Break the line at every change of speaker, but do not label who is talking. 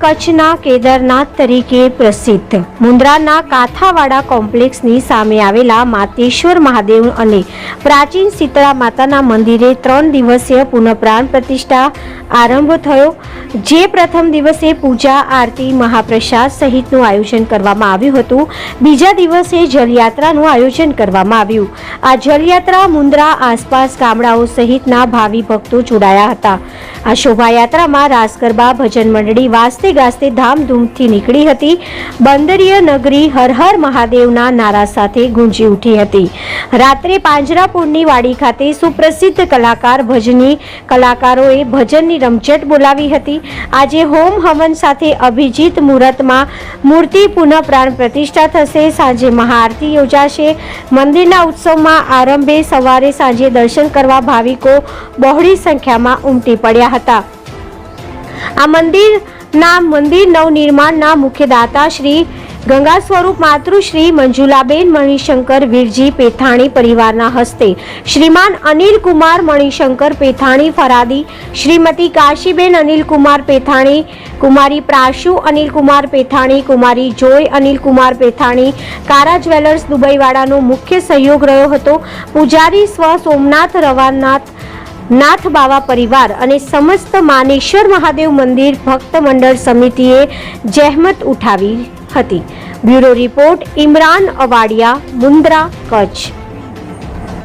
કચ્છના કેદારનાથ તરીકે પ્રસિદ્ધ મુન્દ્રાના કાથાવાડા કોમ્પ્લેક્સની સામે આવેલા માતેશ્વર મહાદેવ અને પ્રાચીન શીતળા માતાના મંદિરે 3 દિવસીય પુનઃપ્રાણ પ્રતિષ્ઠા આરંભ થયો, જે પ્રથમ દિવસે પૂજા, આરતી, મહાપ્રસાદ સહિતનું આયોજન કરવામાં આવ્યું હતું. બીજા દિવસે જલયાત્રાનું આયોજન કરવામાં આવ્યું. આ જલયાત્રા મુન્દ્રા આસપાસ ગામડાઓ સહિતના ભાવિ ભક્તો જોડાયા હતા. આ શોભાયાત્રામાં રાસ ગરબા, ભજન મંડળી વાજતે ગાજતે ધામધૂમથી નીકળી હતી. બંદરીય નગરી હર હર મહાદેવના નારા સાથે ગુંજી ઉઠી હતી. રાત્રે પાંજરાપોળની વાડી ખાતે સુપ્રસિદ્ધ કલાકાર ભજની કલાકારોએ ભજનની રમઝટ બોલાવી હતી. આજે હોમ હવન સાથે અભિજીત મુહૂર્તમાં મૂર્તિ પુનઃ પ્રાણ પ્રતિષ્ઠા થશે. સાંજે મહાઆરતી યોજાશે. મંદિરના ઉત્સવમાં આરંભે સવારે સાંજે દર્શન કરવા ભાવિકો બહોળી સંખ્યામાં ઉમટી પડ્યા હતા. આ મંદિર નવનિર્માણના મુખ્ય દાતા શ્રી ગંગા સ્વરૂપ માતૃશ્રી મંજુલાબેન મણિશંકર વીરજી પેથાણી પરિવારના હસ્તે શ્રીમાન અનિલકુમાર મણિશંકર પેથાણી ફરાદી, શ્રીમતી કાશીબેન અનિલકુમાર પેથાણી, કુમારી પ્રાશુ અનિલકુમાર પેથાણી, કુમારી જોય અનિલકુમાર પેથાણી, કારા જ્વેલર્સ દુબઈવાડાનો મુખ્ય સહયોગ રહ્યો હતો. પૂજારી સ્વ સોમનાથ રવાનાથ નાથ બાવા પરિવાર અને સમસ્ત માનેશ્વર મહાદેવ મંદિર ભક્ત મંડળ સમિતિએ જહેમત ઉઠાવી હતી. Bureau report, Imran Avadiya, Mundra, Kutch.